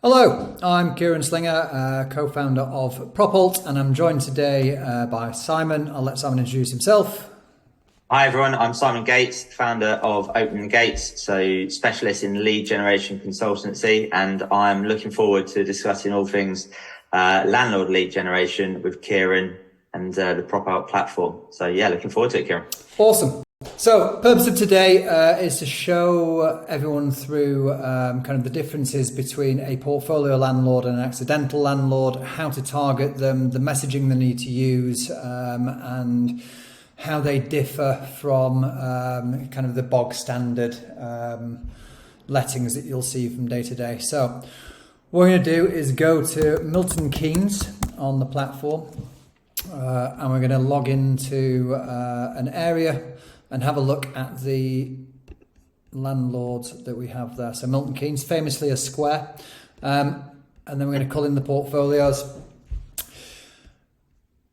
Hello, I'm Kieran Slinger, co-founder of Propult, and I'm joined today by Simon. I'll let Simon introduce himself. Hi everyone, I'm Simon Gates, founder of Open Gates, so specialist in lead generation consultancy, and I'm looking forward to discussing all things landlord lead generation with Kieran and the Propult platform. So yeah, looking forward to it, Kieran. Awesome. So, purpose of today is to show everyone through kind of the differences between a portfolio landlord and an accidental landlord, how to target them, the messaging they need to use, and how they differ from kind of the bog standard lettings that you'll see from day to day. So what we're going to do is go to Milton Keynes on the platform, and we're going to log into an area and have a look at the landlords that we have there. So Milton Keynes, famously a square, and then we're going to call in the portfolios.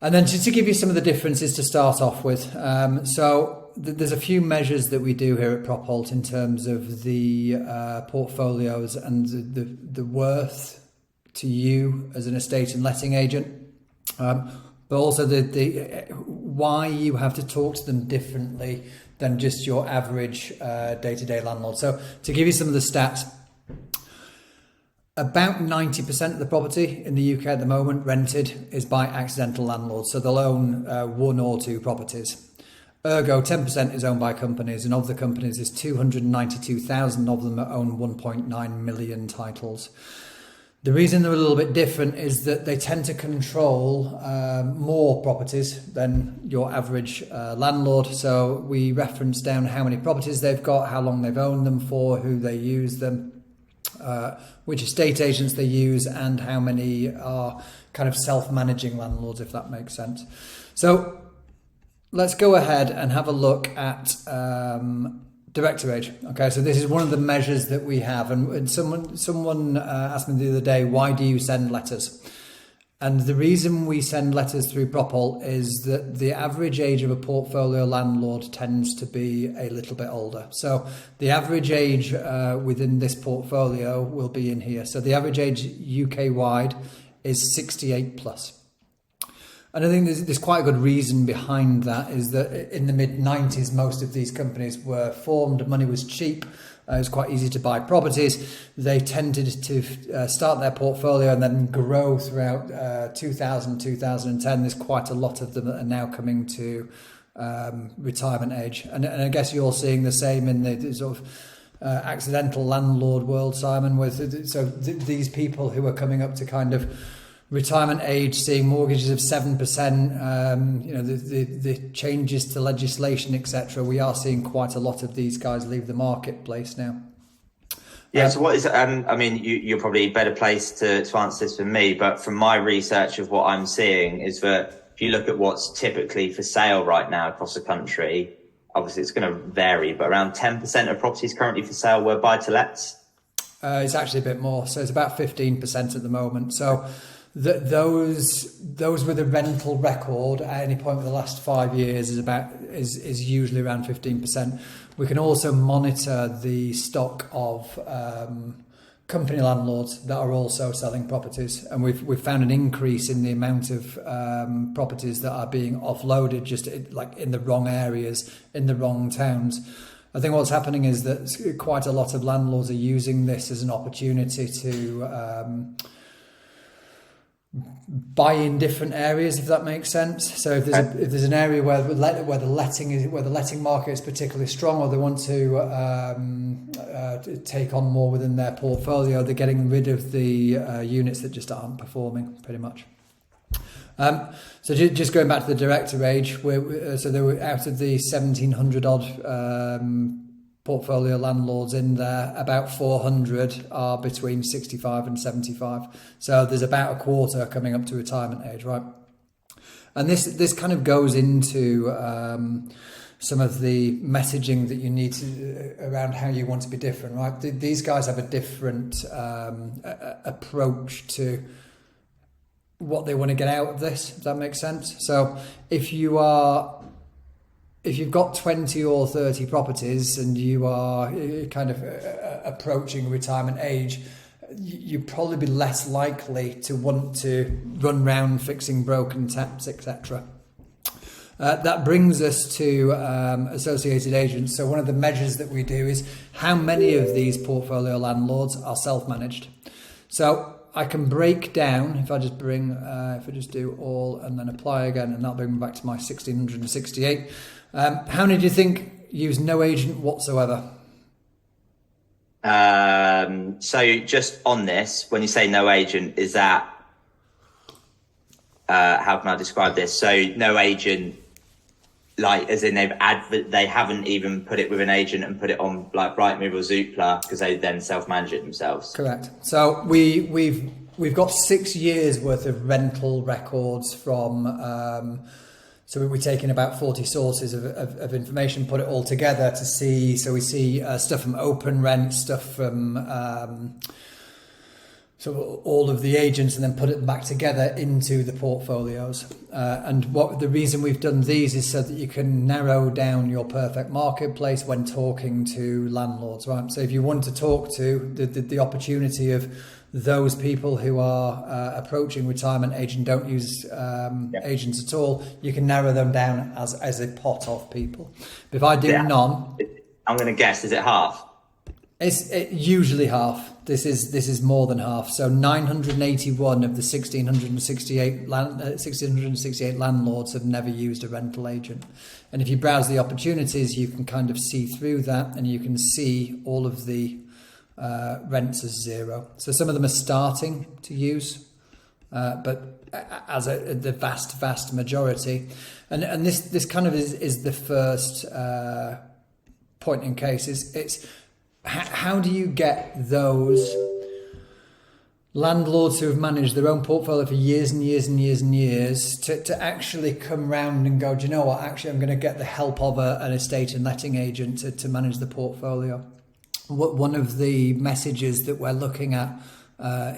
And then to give you some of the differences to start off with. There's a few measures that we do here at Propult in terms of the portfolios and the worth to you as an estate and letting agent, but also the why you have to talk to them differently than just your average day-to-day landlord. So to give you some of the stats, about 90% of the property in the UK at the moment rented is by accidental landlords. So they'll own one or two properties. Ergo, 10% is owned by companies, and of the companies, there's 292,000 of them that own 1.9 million titles. The reason they're a little bit different is that they tend to control more properties than your average landlord. So we reference down how many properties they've got, how long they've owned them for, who they use them, which estate agents they use, and how many are kind of self-managing landlords, if that makes sense. So let's go ahead and have a look at director age. Okay, so this is one of the measures that we have, and someone asked me the other day, why do you send letters? And the reason we send letters through Propult is that the average age of a portfolio landlord tends to be a little bit older. So the average age within this portfolio will be in here. So the average age UK wide is 68 plus. And I think there's quite a good reason behind that, is that in the mid-90s, most of these companies were formed, money was cheap, it was quite easy to buy properties. They tended to start their portfolio and then grow throughout 2000, 2010. There's quite a lot of them that are now coming to retirement age. And I guess you're seeing the same in the sort of accidental landlord world, Simon, with these people who are coming up to kind of retirement age, seeing mortgages of 7%, the changes to legislation, etc. We are seeing quite a lot of these guys leave the marketplace now. Yeah, so what is, I mean, you're probably better placed to answer this than me, but from my research of what I'm seeing is that if you look at what's typically for sale right now across the country, obviously it's going to vary, but around 10% of properties currently for sale were buy-to-lets. It's actually a bit more, so it's about 15% at the moment. So those with a rental record at any point in the last 5 years is usually around 15%. We can also monitor the stock of company landlords that are also selling properties, and we've found an increase in the amount of properties that are being offloaded just like in the wrong areas, in the wrong towns. I think what's happening is that quite a lot of landlords are using this as an opportunity to buy in different areas, if that makes sense. So if there's an area where the letting market is particularly strong, or they want to take on more within their portfolio, they're getting rid of the units that just aren't performing, pretty much. So just going back to the director age, so there were, out of the 1,700 odd portfolio landlords in there, about 400 are between 65 and 75. So there's about a quarter coming up to retirement age, right? And this kind of goes into some of the messaging that you need to around how you want to be different, right? These guys have a different approach to what they want to get out of this, if that makes sense. So if you've got 20 or 30 properties and you are kind of approaching retirement age, you'd probably be less likely to want to run round fixing broken taps, etc. That brings us to associated agents. So one of the measures that we do is how many of these portfolio landlords are self-managed. So I can break down, if I just do all and then apply again, and that'll bring me back to my 1668. How many do you think use no agent whatsoever? So just on this, when you say no agent, is that, how can I describe this? So no agent, like as in they haven't even put it with an agent and put it on like Rightmove or Zoopla because they then self-manage it themselves. Correct. So we've got 6 years worth of rental records from. So we're taking about 40 sources of information, put it all together to see. So we see stuff from Open Rent, stuff from so all of the agents, and then put it back together into the portfolios. And what the reason we've done these is so that you can narrow down your perfect marketplace when talking to landlords, right? So if you want to talk to the opportunity of those people who are approaching retirement age and don't use agents at all, you can narrow them down as a pot of people. But if I do none, I'm going to guess, is it half? It's usually half. This is more than half. So 981 of the 1668 landlords have never used a rental agent. And if you browse the opportunities, you can kind of see through that, and you can see all of the rents as zero. So some of them are starting to use, but as the vast majority. And this kind of is the first point in case. It's how do you get those landlords who have managed their own portfolio for years and years and years and years to actually come round and go, do you know what, actually I'm going to get the help of an estate and letting agent to manage the portfolio. One of the messages that we're looking at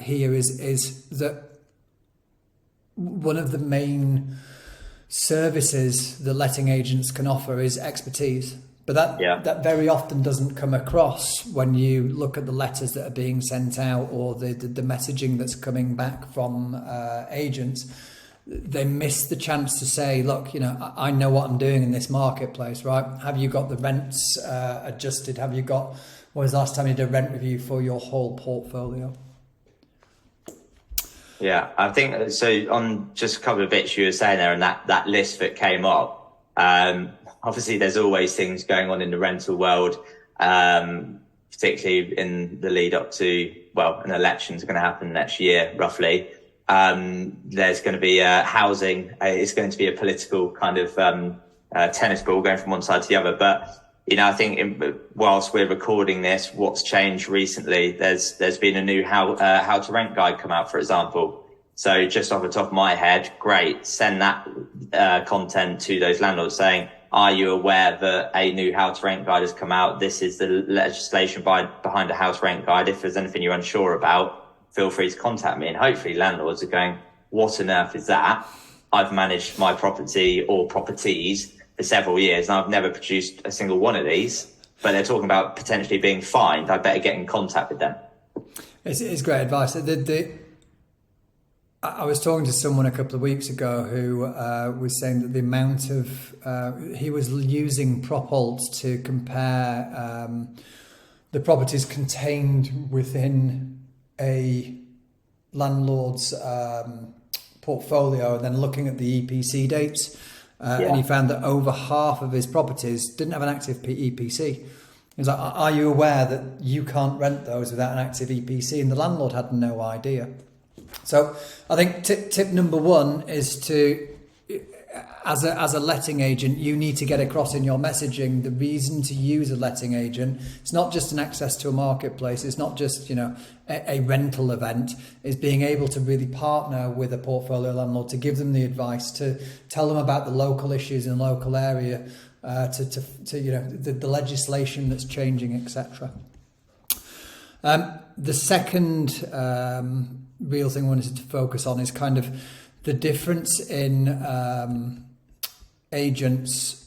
here is that one of the main services that letting agents can offer is expertise. But that very often doesn't come across when you look at the letters that are being sent out or the messaging that's coming back from agents. They miss the chance to say, look, I know what I'm doing in this marketplace, right? Have you got the rents adjusted? Have you got, when was the last time you did a rent review for your whole portfolio? Yeah, I think so. On just a couple of bits you were saying there, and that list that came up, obviously there's always things going on in the rental world, particularly in the lead up to, an election's going to happen next year, roughly. There's going to be housing. It's going to be a political kind of tennis ball going from one side to the other. But, I think whilst we're recording this, what's changed recently, there's been a new how to rent guide come out, for example. So just off the top of my head, great, send that content to those landlords saying, are you aware that a new house rent guide has come out? This is the legislation behind a house rent guide. If there's anything you're unsure about, feel free to contact me. And hopefully landlords are going, what on earth is that? I've managed my property or properties for several years and I've never produced a single one of these, but they're talking about potentially being fined. I better get in contact with them. It's great advice. I was talking to someone a couple of weeks ago who was saying that the amount of he was using Propult to compare the properties contained within a landlord's portfolio and then looking at the EPC dates. And he found that over half of his properties didn't have an active EPC. He was like, are you aware that you can't rent those without an active EPC? And the landlord had no idea. So I think tip number one is to, as a letting agent, you need to get across in your messaging the reason to use a letting agent. It's not just an access to a marketplace. It's not just, a rental event. It's being able to really partner with a portfolio landlord to give them the advice, to tell them about the local issues in the local area, the legislation that's changing, etc. The second real thing I wanted to focus on is kind of the difference in agents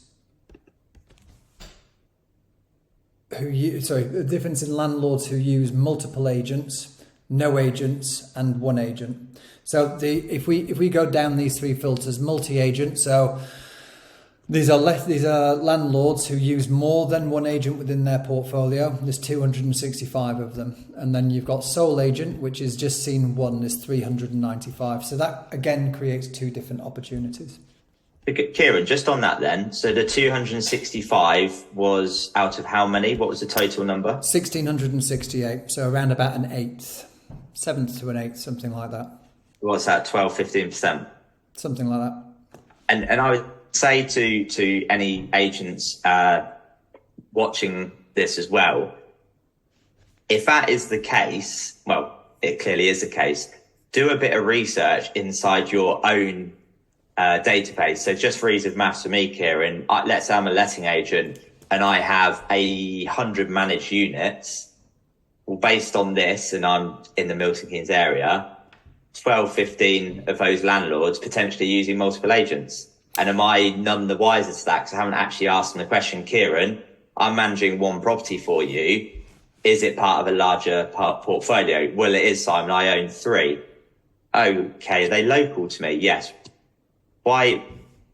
the difference in landlords who use multiple agents no agents, and one agent. So if we go down these three filters, multi-agent, so these are landlords who use more than one agent within their portfolio. There's 265 of them. And then you've got sole agent, which is just seen one, is 395. So that again creates two different opportunities. Kieran, just on that then, so the 265 was out of how many? What was the total number? 1,668, so around about an eighth, seventh to an eighth, something like that. What's that, 12, 15%? Something like that. And I would say to any agents watching this as well, if that is the case, well, it clearly is the case, do a bit of research inside your own database. So just for ease of maths for me, Kieran, let's say I'm a letting agent and I have 100 managed units. Well, based on this, and I'm in the Milton Keynes area, 12, 15 of those landlords potentially using multiple agents. And am I none the wiser to that? Because I haven't actually asked them the question, Kieran, I'm managing one property for you. Is it part of a larger portfolio? Well, it is, Simon. I own 3. Okay, are they local to me? Yes. Why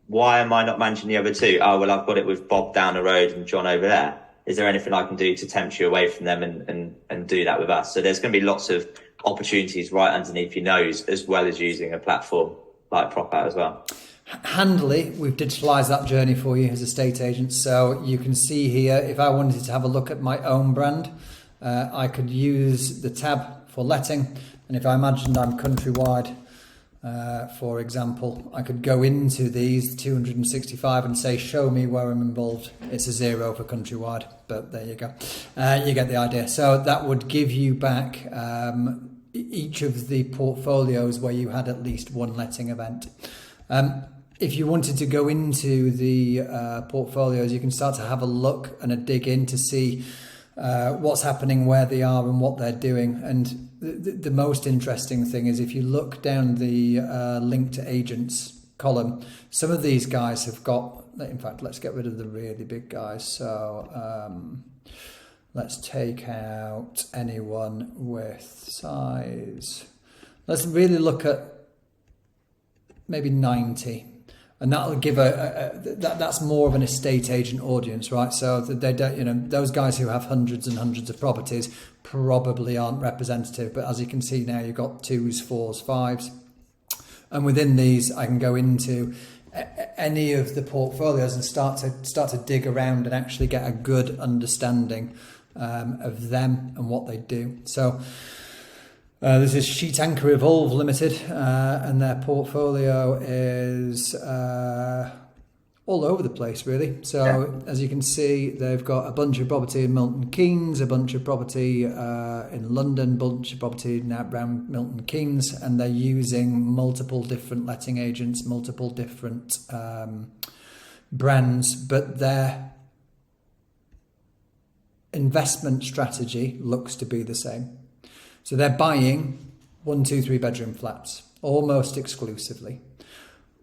am I not managing the other 2? Oh, well, I've got it with Bob down the road and John over there. Is there anything I can do to tempt you away from them and do that with us? So there's going to be lots of opportunities right underneath your nose, as well as using a platform like PropOut as well. Handily, we've digitalised that journey for you as estate agents. So you can see here, if I wanted to have a look at my own brand, I could use the tab for letting. And if I imagined I'm countrywide, for example, I could go into these 265 and say, show me where I'm involved. It's a 0 for countrywide, but there you go. You get the idea. So that would give you back each of the portfolios where you had at least one letting event. If you wanted to go into the portfolios, you can start to have a look and a dig in to see what's happening, where they are and what they're doing. And the most interesting thing is if you look down the link to agents column, some of these guys have got, in fact, let's get rid of the really big guys. So let's take out anyone with size. Let's really look at maybe 90. And that'll give that's more of an estate agent audience, right? So they don't, those guys who have hundreds and hundreds of properties probably aren't representative. But as you can see now, you've got 2s, 4s, 5s, and within these, I can go into any of the portfolios and start to dig around and actually get a good understanding of them and what they do. So. This is Sheet Anchor Evolve Limited, and their portfolio is all over the place, really. So, as you can see, they've got a bunch of property in Milton Keynes, a bunch of property in London, a bunch of property around Milton Keynes, and they're using multiple different letting agents, multiple different brands, but their investment strategy looks to be the same. So they're buying 1, 2, 3 bedroom flats almost exclusively.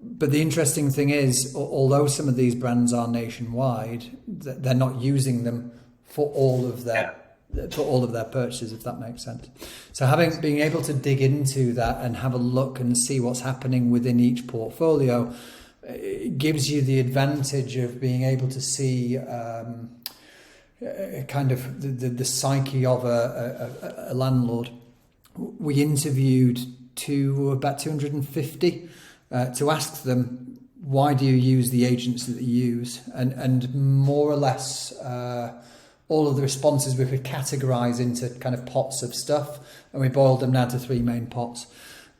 But the interesting thing is, although some of these brands are nationwide, they're not using them for all of their purchases, if that makes sense. So being able to dig into that and have a look and see what's happening within each portfolio, it gives you the advantage of being able to see kind of the psyche of a landlord. We interviewed about 250 to ask them, why do you use the agents that you use? And more or less all of the responses we could categorise into kind of pots of stuff, and we boiled them down to 3 main pots.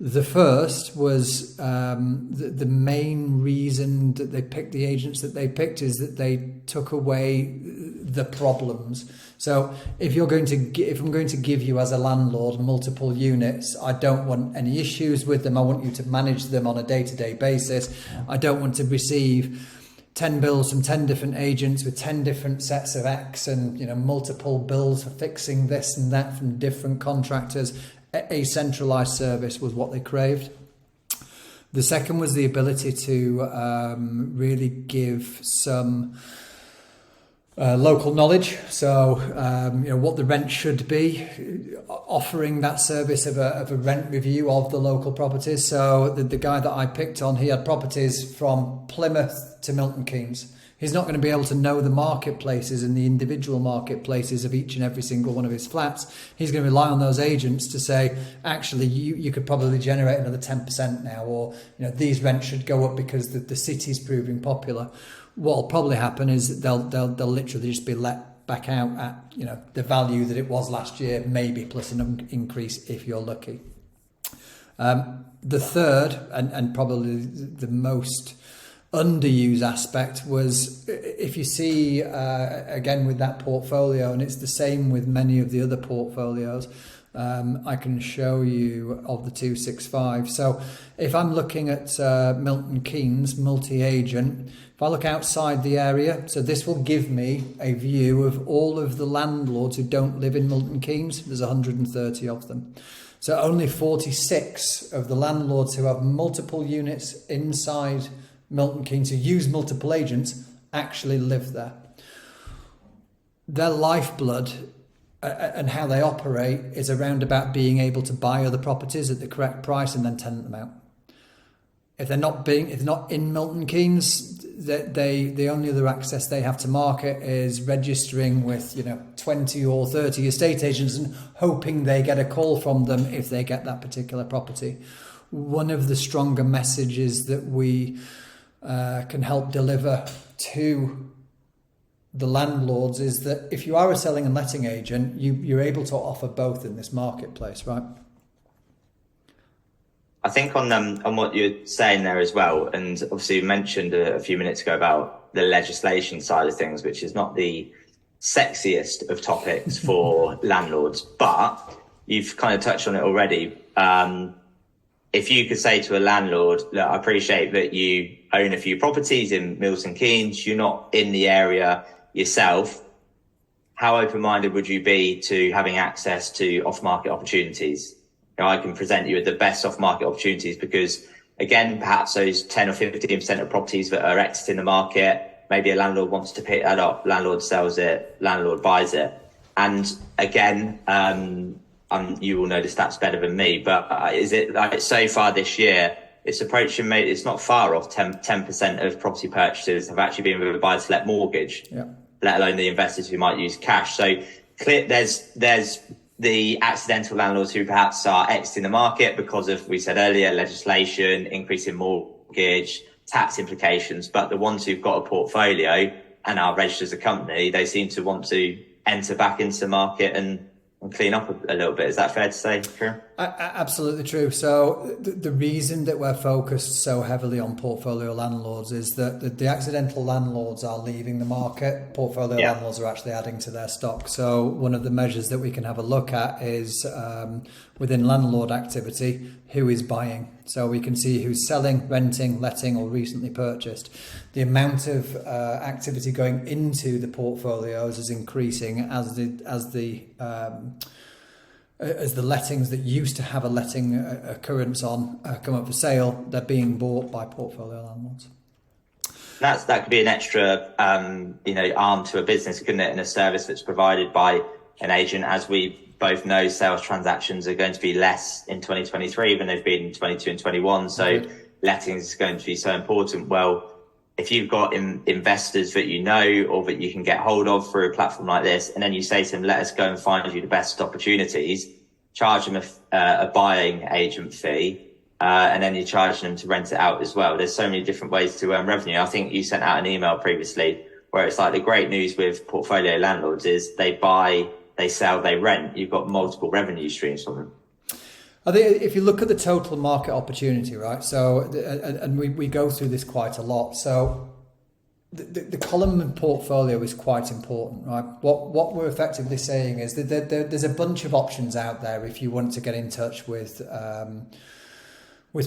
The first was the main reason that they picked the agents that they picked is that they took away the problems. So if I'm going to give you as a landlord multiple units, I don't want any issues with them. I want you to manage them on a day-to-day basis. I don't want to receive 10 bills from 10 different agents with 10 different sets of X and multiple bills for fixing this and that from different contractors. A centralised service was what they craved. The second was the ability to really give some Local knowledge, so what the rent should be, offering that service of a rent review of the local properties. So the guy that I picked on, he had properties from Plymouth to Milton Keynes. He's not going to be able to know the marketplaces and the individual marketplaces of each and every single one of his flats. He's going to rely on those agents to say, actually, you could probably generate another 10% now, or these rents should go up because the city's proving popular. What'll probably happen is they'll literally just be let back out at the value that it was last year, maybe plus an increase if you're lucky. The third and probably the most underused aspect was, if you see again with that portfolio, and it's the same with many of the other portfolios. I can show you of the 265. So if I'm looking at Milton Keynes multi-agent, if I look outside the area, so this will give me a view of all of the landlords who don't live in Milton Keynes. There's 130 of them. So only 46 of the landlords who have multiple units inside Milton Keynes, who use multiple agents, actually live there. Their lifeblood and how they operate is around about being able to buy other properties at the correct price and then tenant them out. If they're not in Milton Keynes, the only other access they have to market is registering with 20 or 30 estate agents and hoping they get a call from them if they get that particular property. One of the stronger messages that we can help deliver to the landlords is that if you are a selling and letting agent, you're able to offer both in this marketplace, right? I think on what you're saying there as well, and obviously you mentioned a few minutes ago about the legislation side of things, which is not the sexiest of topics for landlords, but you've kind of touched on it already. If you could say to a landlord, look, I appreciate that you own a few properties in Milton Keynes, you're not in the area yourself, how open-minded would you be to having access to off-market opportunities? I can present you with the best off-market opportunities because, again, perhaps those 10 or 15% of properties that are exiting the market, maybe a landlord wants to pick that up, landlord sells it, landlord buys it. And again, you will know the stats better than me, but is it like so far this year, it's approaching, it's not far off 10% of property purchases have actually been with a buy-to-let mortgage, let alone the investors who might use cash. So there's the accidental landlords who perhaps are exiting the market because of, we said earlier, legislation, increase in mortgage, tax implications. But the ones who've got a portfolio and are registered as a company, they seem to want to enter back into the market and clean up a little bit. Is that fair to say, Kieran? Absolutely true. So the reason that we're focused so heavily on portfolio landlords is that the accidental landlords are leaving the market. Portfolio landlords are actually adding to their stock. So one of the measures that we can have a look at is within landlord activity, who is buying. So we can see who's selling, renting, letting, or recently purchased. The amount of activity going into the portfolios is increasing as the lettings that used to have a letting occurrence on come up for sale. They're being bought by portfolio landlords. That could be an extra arm to a business, couldn't it, and a service that's provided by an agent. As we both know, sales transactions are going to be less in 2023 than they've been in 22 and 21. So lettings is going to be so important. Well, if you've got investors that you know or that you can get hold of through a platform like this, and then you say to them, let us go and find you the best opportunities, charge them a buying agent fee, and then you're charging them to rent it out as well. There's so many different ways to earn revenue. I think you sent out an email previously where it's like the great news with portfolio landlords is they buy, they sell, they rent. You've got multiple revenue streams from them. I think if you look at the total market opportunity, right? So, and we go through this quite a lot. So the column and portfolio is quite important, right? What we're effectively saying is that there's a bunch of options out there if you want to get in touch with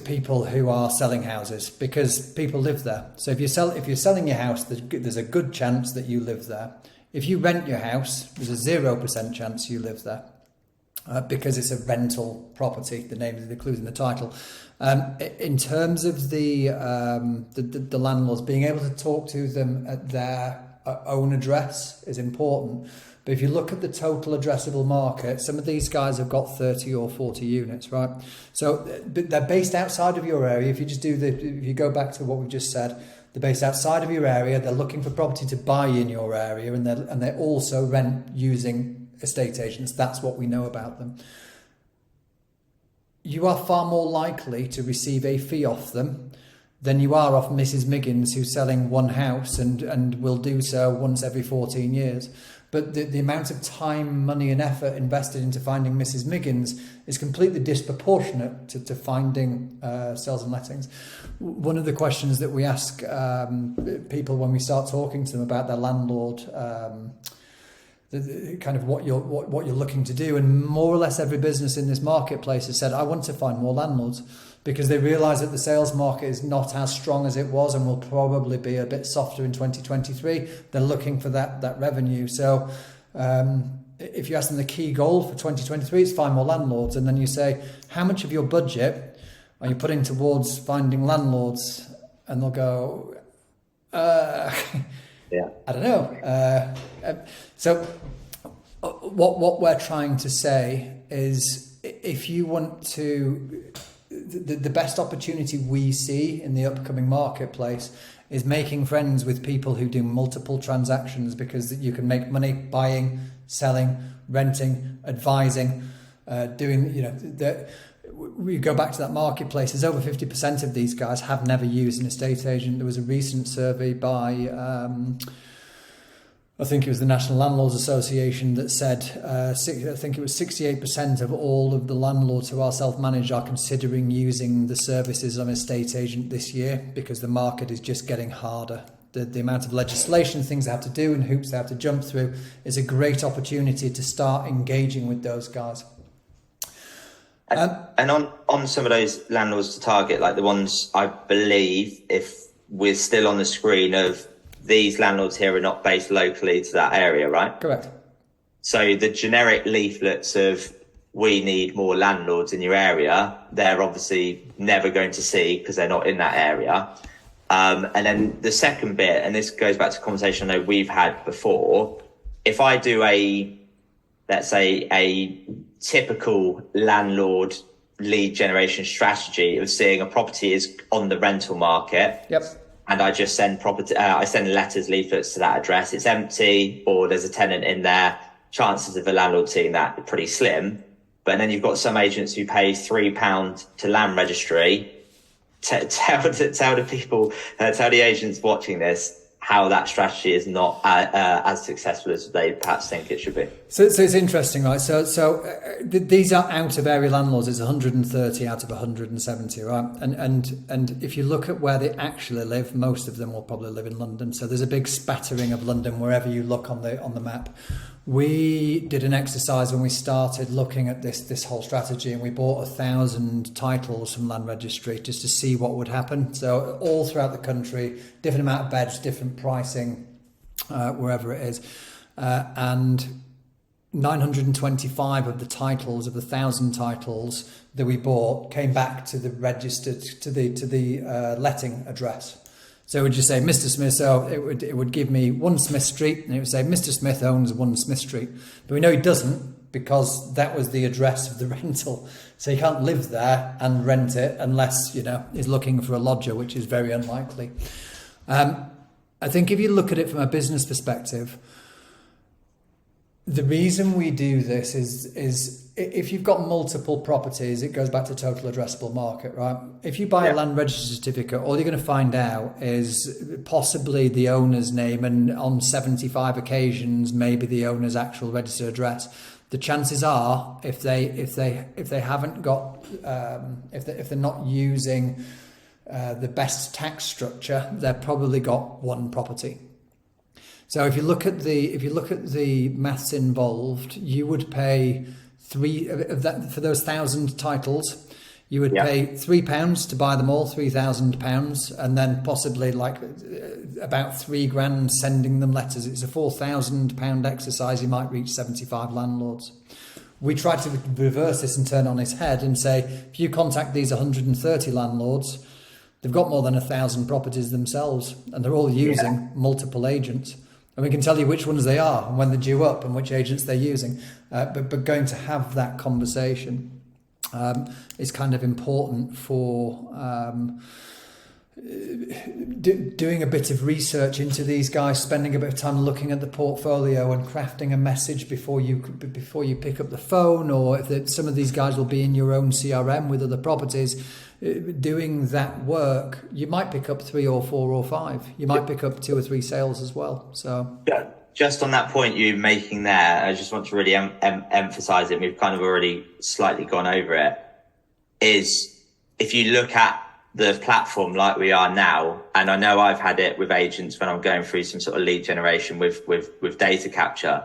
people who are selling houses, because people live there. So if you're selling your house, there's a good chance that you live there. If you rent your house, there's a 0% chance you live there. Because it's a rental property, the name is included in the title. In terms of the landlords, being able to talk to them at their own address is important. But if you look at the total addressable market, some of these guys have got 30 or 40 units, right? So they're based outside of your area. If you go back to what we've just said, they're based outside of your area. They're looking for property to buy in your area, and they also rent using estate agents. That's what we know about them. You are far more likely to receive a fee off them than you are off Mrs. Miggins, who's selling one house and will do so once every 14 years. But the amount of time, money and effort invested into finding Mrs. Miggins is completely disproportionate to finding sales and lettings. One of the questions that we ask people when we start talking to them about their landlord, kind of what you're looking to do, and more or less every business in this marketplace has said, I want to find more landlords, because they realise that the sales market is not as strong as it was and will probably be a bit softer in 2023. They're looking for that revenue. So if you ask them the key goal for 2023, it's find more landlords. And then you say, how much of your budget are you putting towards finding landlords? And they'll go, I don't know. So what we're trying to say is, if you want to... The best opportunity we see in the upcoming marketplace is making friends with people who do multiple transactions, because you can make money buying, selling, renting, advising, we go back to that marketplace. There's over 50% of these guys have never used an estate agent. There was a recent survey by I think it was the National Landlords Association that said, I think it was 68% of all of the landlords who are self-managed are considering using the services of an estate agent this year, because the market is just getting harder. The amount of legislation, things they have to do and hoops they have to jump through is a great opportunity to start engaging with those guys. And on some of those landlords to target, like the ones I believe, if we're still on the screen of, these landlords here are not based locally to that area, right? Correct. So the generic leaflets of we need more landlords in your area, they're obviously never going to see, because they're not in that area. And then the second bit, and this goes back to a conversation I know we've had before, if I do let's say a typical landlord lead generation strategy of seeing a property is on the rental market. Yep. And I just send I send letters, leaflets to that address. It's empty, or there's a tenant in there. Chances of a landlord seeing that are pretty slim. But then you've got some agents who pay £3 to land registry. Tell the people, tell the agents watching this how that strategy is not as successful as they perhaps think it should be. So it's interesting, right? So these are out of area landlords. It's 130 out of 170, right? And if you look at where they actually live, most of them will probably live in London. So there's a big spattering of London wherever you look on the map. We did an exercise when we started looking at this whole strategy, and we bought 1,000 titles from Land Registry just to see what would happen. So all throughout the country, different amount of beds, different pricing, wherever it is, and 925 of the titles, of the 1,000 titles that we bought, came back to the registered to the letting address. So it would just say Mr. Smith. So it would give me 1 Smith Street, and it would say Mr. Smith owns 1 Smith Street. But we know he doesn't, because that was the address of the rental. So he can't live there and rent it unless, he's looking for a lodger, which is very unlikely. I think if you look at it from a business perspective, the reason we do this is if you've got multiple properties, it goes back to total addressable market, right? If you buy a land registry certificate, all you're going to find out is possibly the owner's name, and on 75 occasions, maybe the owner's actual registered address. The chances are, if they haven't got, if they're not using the best tax structure, they've probably got one property. So if you look at the maths involved, you would pay for those 1,000 titles. You would pay £3 to buy them all, £3,000, and then possibly like about £3,000 sending them letters. It's a £4,000 exercise. You might reach 75 landlords. We try to reverse this and turn it on its head and say, if you contact these 130 landlords, they've got more than 1,000 properties themselves, and they're all using multiple agents. And we can tell you which ones they are and when they're due up and which agents they're using. But going to have that conversation is kind of important for doing a bit of research into these guys, spending a bit of time looking at the portfolio and crafting a message before you pick up the phone, or if some of these guys will be in your own CRM with other properties. Doing that work, you might pick up 3 or 4 or 5. You might pick up 2 or 3 sales as well. So yeah, just on that point you're making there, I just want to really emphasize it. We've kind of already slightly gone over it. Is if you look at the platform like we are now, and I know I've had it with agents when I'm going through some sort of lead generation with data capture,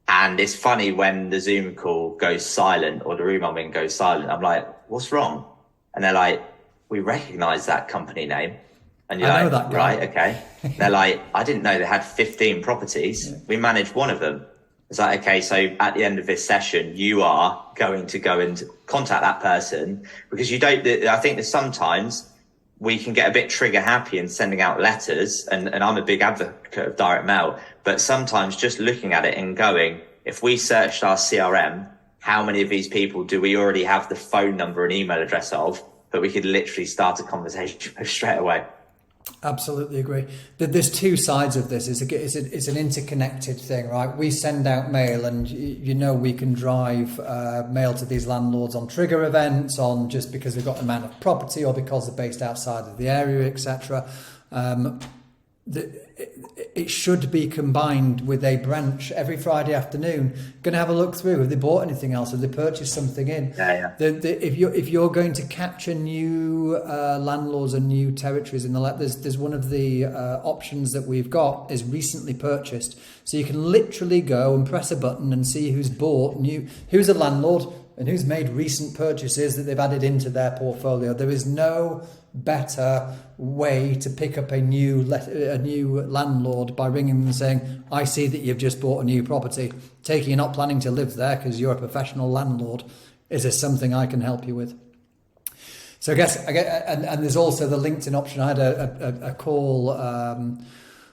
and it's funny when the Zoom call goes silent or the room I'm in goes silent. I'm like, what's wrong? And they're like, we recognize that company name. And you're like, that right, okay. They're like, I didn't know they had 15 properties. Yeah. We managed one of them. It's like, okay, so at the end of this session, you are going to go and contact that person, because you don't, I think that sometimes we can get a bit trigger happy in sending out letters. And I'm a big advocate of direct mail, but sometimes just looking at it and going, if we searched our CRM, how many of these people do we already have the phone number and email address of, that we could literally start a conversation with straight away? Absolutely agree. There's 2 sides of this. It's an interconnected thing, right? We send out mail, and we can drive mail to these landlords on trigger events, on just because they've got an amount of property or because they're based outside of the area, etc. It should be combined with a branch every Friday afternoon. Going to have a look through. Have they bought anything else? Have they purchased something in? Yeah. If you're going to capture new landlords and new territories in there's one of the options that we've got is recently purchased. So you can literally go and press a button and see who's bought new, who's a landlord and who's made recent purchases that they've added into their portfolio. There is no better way to pick up a new landlord by ringing them and saying, I see that you've just bought a new property. Taking you're not planning to live there because you're a professional landlord. Is there something I can help you with? So I guess, and there's also the LinkedIn option. I had a call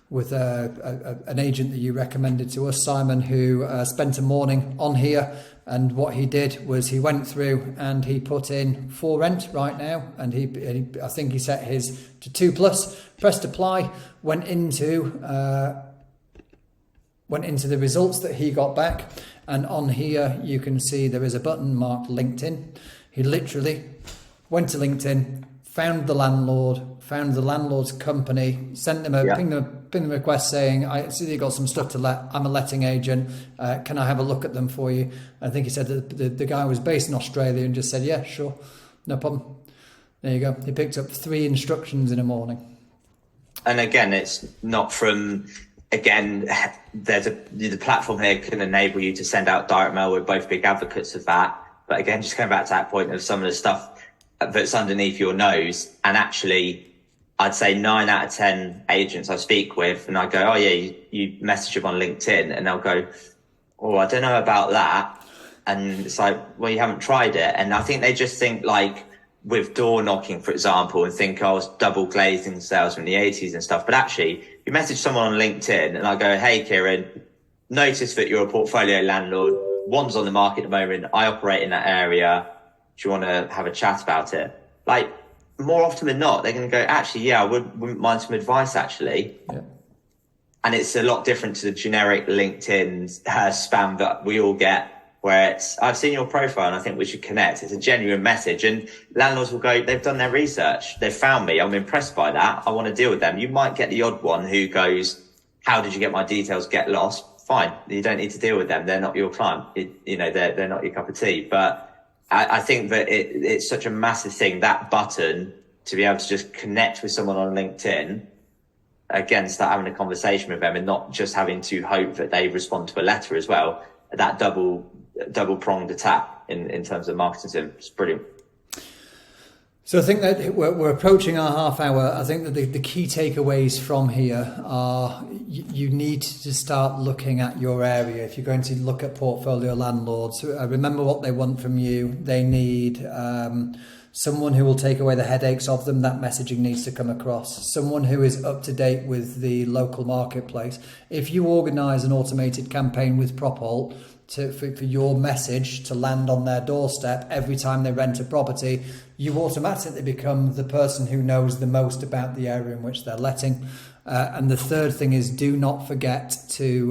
with an agent that you recommended to us, Simon, who spent a morning on here. And what he did was he went through and he put in for rent right now. And I think he set his to 2+, pressed apply, went into the results that he got back. And on here, you can see there is a button marked LinkedIn. He literally went to LinkedIn, found the landlord's company, sent them pinged them a request saying, I see that you got some stuff to let, I'm a letting agent, can I have a look at them for you? I think he said that the guy was based in Australia and just said, yeah, sure, no problem. There you go. He picked up 3 instructions in a morning. And again, it's not from, the platform here can enable you to send out direct mail. We're both big advocates of that. But again, just going back to that point of some of the stuff that's underneath your nose, and actually, I'd say 9 out of 10 agents I speak with, and I go, oh yeah, you message them on LinkedIn, and they'll go, oh, I don't know about that. And it's like, well, you haven't tried it. And I think they just think like with door knocking, for example, and think I was double glazing sales from the 80s and stuff. But actually, you message someone on LinkedIn and I go, hey, Kieran, notice that you're a portfolio landlord. One's on the market at the moment. I operate in that area. Do you want to have a chat about it? Like, more often than not, they're going to go, actually, yeah, I wouldn't mind some advice, actually. Yeah. And it's a lot different to the generic LinkedIn spam that we all get, where it's, I've seen your profile and I think we should connect. It's a genuine message. And landlords will go, they've done their research. They've found me. I'm impressed by that. I want to deal with them. You might get the odd one who goes, how did you get my details? Get lost. Fine. You don't need to deal with them. They're not your client. They're not your cup of tea. But I think that it's such a massive thing, that button, to be able to just connect with someone on LinkedIn, again, start having a conversation with them and not just having to hope that they respond to a letter as well. That double pronged attack in terms of marketing. It's brilliant. So I think that we're approaching our half hour. I think that the key takeaways from here are you need to start looking at your area. If you're going to look at portfolio landlords, remember what they want from you. They need someone who will take away the headaches of them. That messaging needs to come across. Someone who is up to date with the local marketplace. If you organise an automated campaign with Propalt for your message to land on their doorstep every time they rent a property, you automatically become the person who knows the most about the area in which they're letting. And the third thing is, do not forget to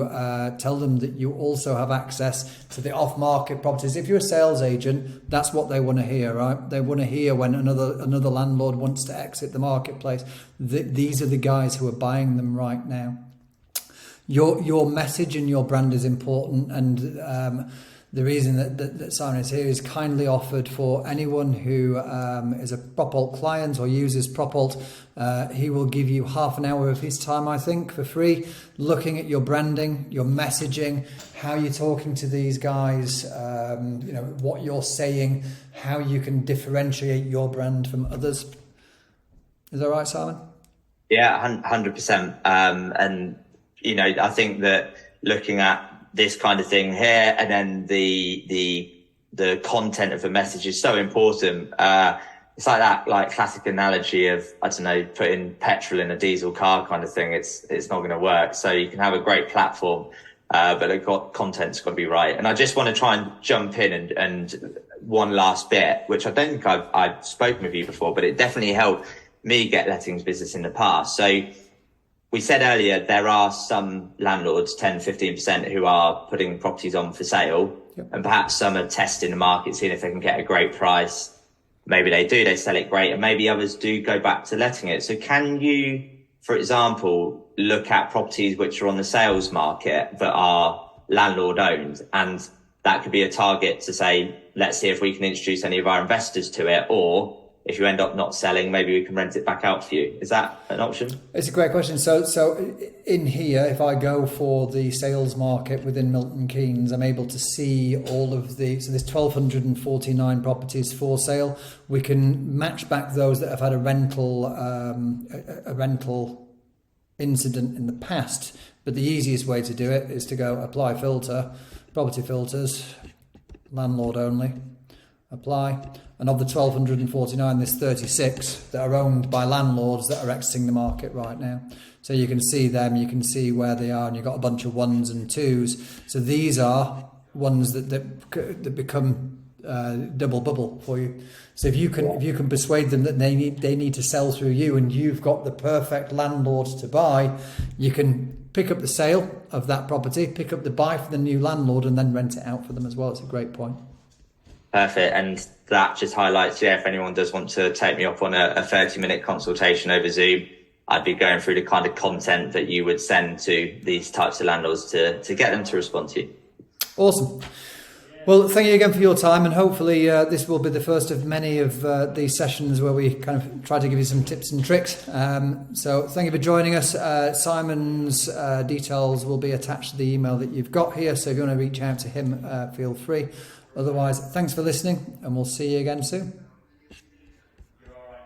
tell them that you also have access to the off-market properties. If you're a sales agent, that's what they want to hear, right? They want to hear when another landlord wants to exit the marketplace. These are the guys who are buying them right now. Your message and your brand is important, and the reason that Simon is here is kindly offered for anyone who is a Propalt client or uses Propalt. He will give you half an hour of his time, I think, for free, looking at your branding, your messaging, how you're talking to these guys, what you're saying, how you can differentiate your brand from others. Is that right, Simon? Yeah, 100%. And I think that looking at this kind of thing here, and then the content of the message is so important. It's like that classic analogy of, I don't know, putting petrol in a diesel car kind of thing. It's not going to work. So you can have a great platform, but content's got to be right. And I just want to try and jump in and one last bit, which I don't think I've spoken with you before, but it definitely helped me get lettings business in the past. So we said earlier, there are some landlords, 10, 15%, who are putting properties on for sale. Yep. And perhaps some are testing the market, seeing if they can get a great price. Maybe they do, they sell it great, and maybe others do go back to letting it. So can you, for example, look at properties which are on the sales market that are landlord owned, and that could be a target to say, let's see if we can introduce any of our investors to it, or if you end up not selling, maybe we can rent it back out for you. Is that an option? It's a great question. So in here, if I go for the sales market within Milton Keynes, I'm able to see all of so there's 1,249 properties for sale. We can match back those that have had a rental incident in the past. But the easiest way to do it is to go apply filter, property filters, landlord only, apply. And of the 1,249, there's 36 that are owned by landlords that are exiting the market right now. So you can see them, you can see where they are, and you've got a bunch of ones and twos. So these are ones that become double bubble for you. So if you can persuade them that they need to sell through you, and you've got the perfect landlord to buy, you can pick up the sale of that property, pick up the buy for the new landlord, and then rent it out for them as well. It's a great point. Perfect. And that just highlights, if anyone does want to take me up on a 30-minute consultation over Zoom, I'd be going through the kind of content that you would send to these types of landlords to get them to respond to you. Awesome. Well, thank you again for your time, and hopefully this will be the first of many of these sessions where we kind of try to give you some tips and tricks. So thank you for joining us. Simon's details will be attached to the email that you've got here, so if you want to reach out to him, feel free. Otherwise, thanks for listening, and we'll see you again soon.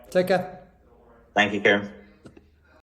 Take care. Thank you, Kieran.